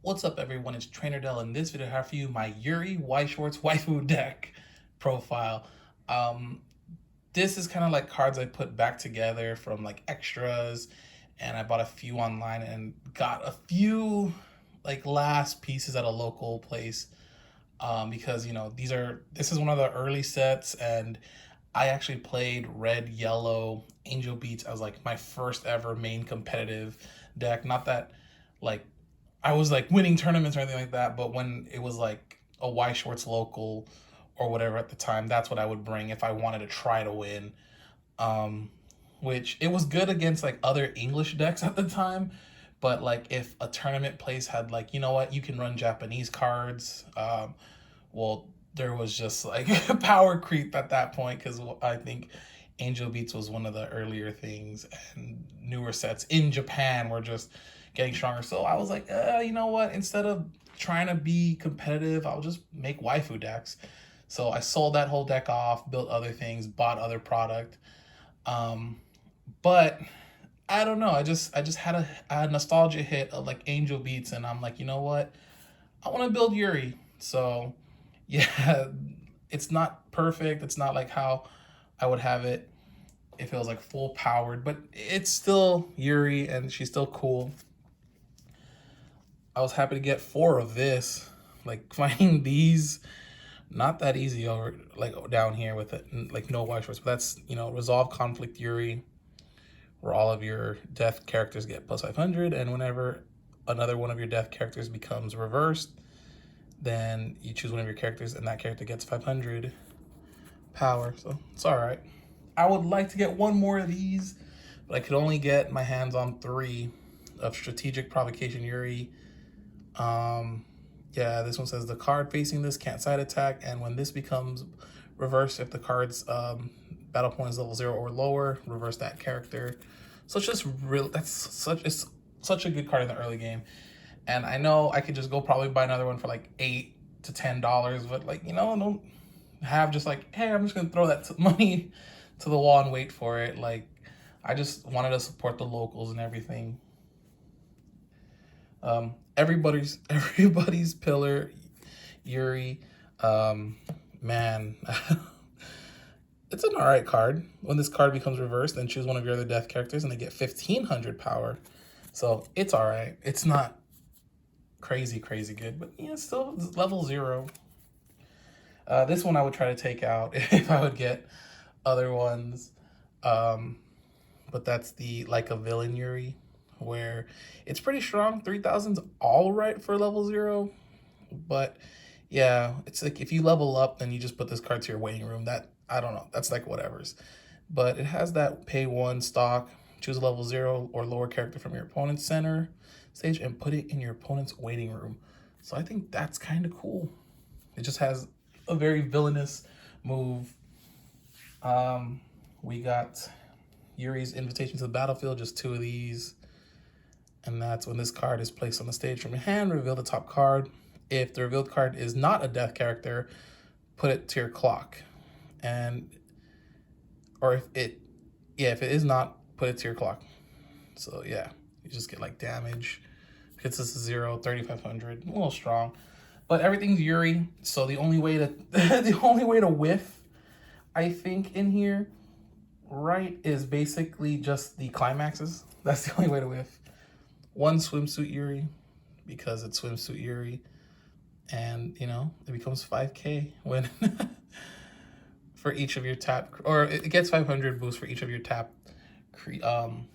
What's up, everyone? It's Trainer Dell. In this video, I have for you my Yuri Weiss Schwarz Waifu deck profile. Um, this is kind of like cards I put back together from like extras, and I bought a few online and got a few like last pieces at a local place. Because this is one of the early sets, and I actually played red, yellow, angel beats as like my first ever main competitive deck. Not that like I was like winning tournaments or anything like that, but when it was like a Weiss Schwarz local or whatever at the time, that's what I would bring if I wanted to try to win. Um, which it was good against like other English decks at the time, but like if a tournament place had like, you know what, you can run Japanese cards, well, there was just like power creep at that point because I think Angel Beats was one of the earlier things, and newer sets in Japan were just getting stronger. So I was like, you know what? Instead of trying to be competitive, I'll just make waifu decks. So I sold that whole deck off, built other things, bought other product. Um, but I don't know. I just had a nostalgia hit of like Angel Beats, and I'm like, you know what? I want to build Yuri. So yeah, it's not perfect. It's not like how I would have it if it was like full powered, but it's still Yuri and she's still cool. I was happy to get 4 of this. Like finding these not that easy over like down here with it, like no white shorts. But that's resolve conflict Yuri, where all of your death characters get plus 500, and whenever another one of your death characters becomes reversed, then you choose one of your characters and that character gets 500 power. So it's all right. I would like to get one more of these, but I could only get my hands on 3 of strategic provocation Yuri. Yeah, this one says the card facing this can't side attack, and when this becomes reversed, if the card's battle point is level 0 or lower, reverse that character. So it's just real. It's such a good card in the early game, and I know I could just go probably buy another one for like $8 to $10, but like don't have just like, hey, I'm just gonna throw that money to the wall and wait for it. Like, I just wanted to support the locals and everything. Everybody's pillar, Yuri. Man, it's an alright card. When this card becomes reversed, then choose one of your other death characters and they get 1500 power. So it's alright. It's not crazy good, but yeah, it's still level 0. This one I would try to take out if I would get other ones. But that's the like a villain Yuri, where it's pretty strong. 3000's all right for level 0. But yeah, it's like if you level up, then you just put this card to your waiting room. That, I don't know, that's like whatever's. But it has that pay 1 stock, choose a level 0 or lower character from your opponent's center stage and put it in your opponent's waiting room. So I think that's kind of cool. It just has a very villainous move. We got Yuri's Invitation to the Battlefield, just 2 of these. And that's when this card is placed on the stage from your hand, reveal the top card. If the revealed card is not a death character, put it to your clock. And, or if it is not, put it to your clock. So yeah, you just get like damage. Hits us a 0, 3500, a little strong. But everything's Yuri, so the only way to the only way to whiff, I think, in here, right, is basically just the climaxes. That's the only way to whiff. 1 swimsuit Yuri, because it's swimsuit Yuri, and it becomes 5k when for each of your tap, or it gets 500 boost for each of your tap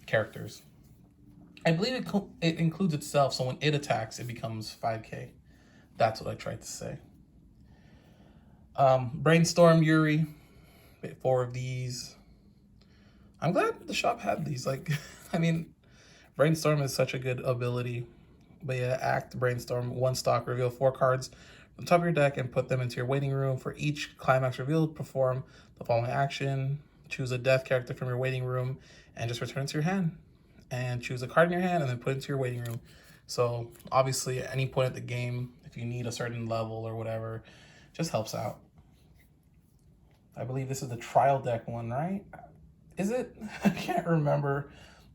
characters. I believe it includes itself, so when it attacks, it becomes 5k. That's what I tried to say. Brainstorm Yuri, 4 of these. I'm glad the shop had these. Like, I mean, Brainstorm is such a good ability. But yeah, act, Brainstorm, 1 stock, reveal 4 cards from the top of your deck and put them into your waiting room. For each climax revealed, perform the following action. Choose a death character from your waiting room and just return it to your hand. And choose a card in your hand and then put it into your waiting room. So obviously at any point at the game, if you need a certain level or whatever, just helps out. I believe this is the trial deck one, right? Is it? I can't remember.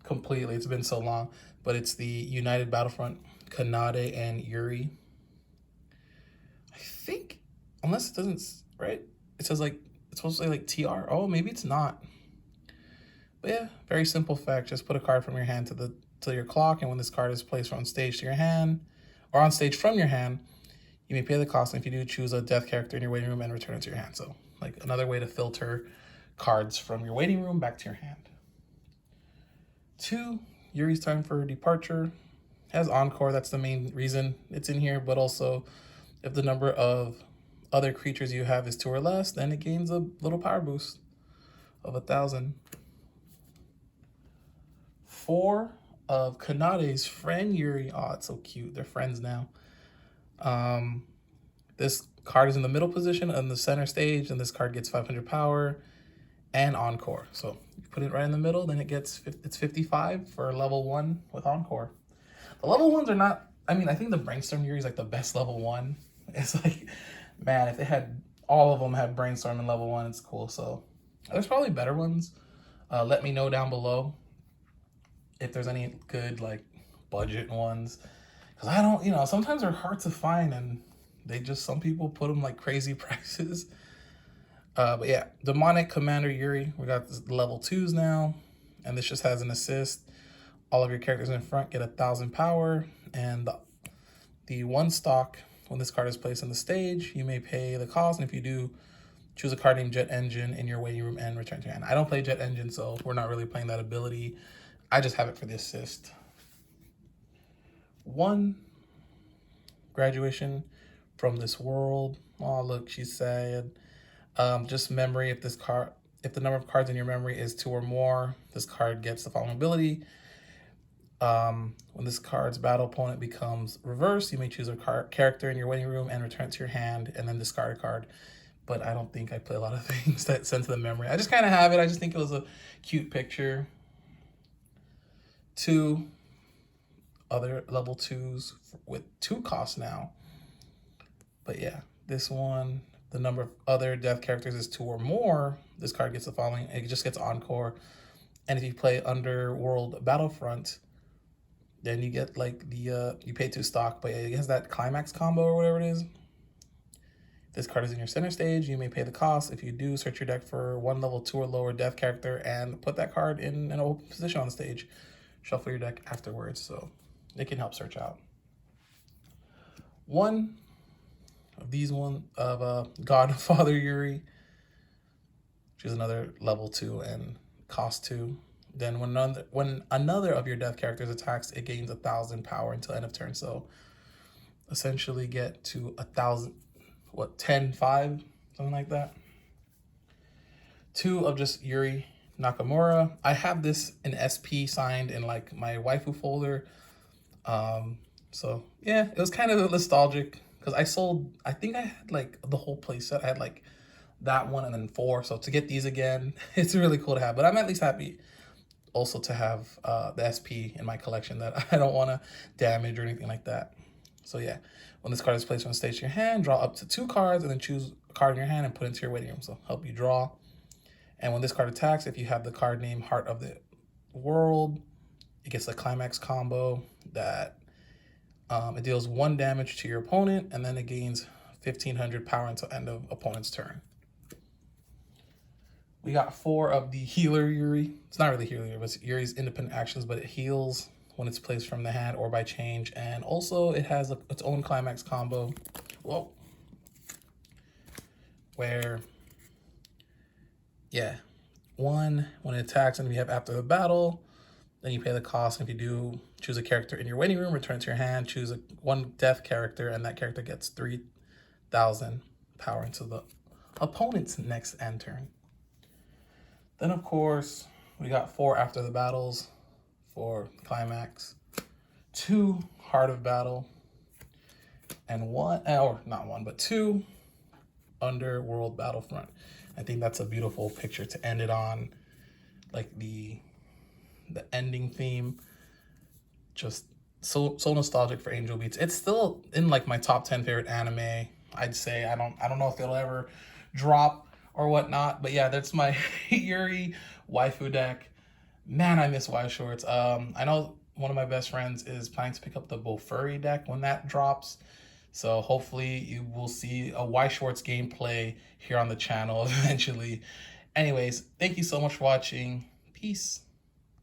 completely. It's been so long. But it's the United Battlefront, Kanade and Yuri. I think, unless it doesn't, right? It says like, it's supposed to say like TR. Oh, maybe it's not. But yeah, very simple fact. Just put a card from your hand to your clock, and when this card is placed on stage to your hand, or on stage from your hand, you may pay the cost, and if you do, choose a death character in your waiting room and return it to your hand. So, like, another way to filter cards from your waiting room back to your hand. 2, Yuri's time for departure. Has Encore, that's the main reason it's in here, but also if the number of other creatures you have is 2 or less, then it gains a little power boost of 1,000. 4 of Kanade's friend Yuri. Oh, it's so cute. They're friends now. This card is in the middle position on the center stage, and this card gets 500 power and Encore. So you put it right in the middle, then it's 55 for level 1 with Encore. The level 1s are not, I mean, I think the Brainstorm Yuri is like the best level 1. It's like, man, if they had, all of them have Brainstorm in level 1, it's cool. So there's probably better ones. Let me know down below if there's any good like budget ones, because I don't, sometimes they're hard to find, and some people put them like crazy prices. But yeah, Demonic Commander Yuri, we got level 2s now, and this just has an assist. All of your characters in front get 1,000 power, and the 1 stock, when this card is placed on the stage, you may pay the cost, and if you do, choose a card named Jet Engine in your waiting room and return to your hand. I don't play Jet Engine, so we're not really playing that ability. I just have it for the assist. 1, graduation from this world. Oh, look, she's sad. Just memory, if the number of cards in your memory is 2 or more, this card gets the following ability. When this card's battle opponent becomes reversed, you may choose a character in your waiting room and return it to your hand, and then discard a card. But I don't think I play a lot of things that send to the memory. I just kind of have it. I just think it was a cute picture. 2 other level 2s with 2 costs now. But yeah, this one, the number of other death characters is 2 or more. This card gets the following. It just gets Encore. And if you play Underworld Battlefront, then you get like you pay 2 stock, but it has that climax combo or whatever it is. This card is in your center stage. You may pay the cost. If you do, search your deck for 1 level 2 or lower death character and put that card in an open position on the stage. Shuffle your deck afterwards, so it can help search out. 1 of these Godfather Yuri, which is another level 2 and cost 2. Then when another of your death characters attacks, it gains 1,000 power until end of turn. So essentially get to 1,000, 10-5, something like that. 2 of just Yuri Nakamura. I have this in SP signed in like my waifu folder. So yeah, it was kind of nostalgic because I think I had like the whole playset. I had like that one and then 4. So to get these again, it's really cool to have. But I'm at least happy also to have the SP in my collection that I don't want to damage or anything like that. So yeah, when this card is placed on stage to your hand, draw up to 2 cards and then choose a card in your hand and put it into your waiting room. So help you draw. And when this card attacks, if you have the card named Heart of the World, it gets a climax combo that it deals 1 damage to your opponent, and then it gains 1,500 power until end of opponent's turn. We got 4 of the Healer Yuri. It's not really Healer Yuri, but it's Yuri's independent actions, but it heals when it's placed from the hand or by change. And also it has its own climax combo. Whoa. Where, yeah, 1, when it attacks, and if you have after the battle, then you pay the cost. And if you do, choose a character in your waiting room, return it to your hand, choose 1 death character, and that character gets 3,000 power into the opponent's next end turn. Then, of course, we got 4 after the battles for climax, 2 Heart of Battle, and 1, or not 1, but 2 Underworld Battlefront. I think that's a beautiful picture to end it on, like the ending theme. Just so nostalgic for Angel Beats. It's still in like my top 10 favorite anime. I'd say I don't know if it'll ever drop or whatnot, but yeah, that's my Yuri waifu deck. Man, I miss Weiss Schwarz. I know one of my best friends is planning to pick up the Bofuri deck when that drops. So hopefully you will see a Weiss Schwarz gameplay here on the channel eventually. Anyways, thank you so much for watching. Peace.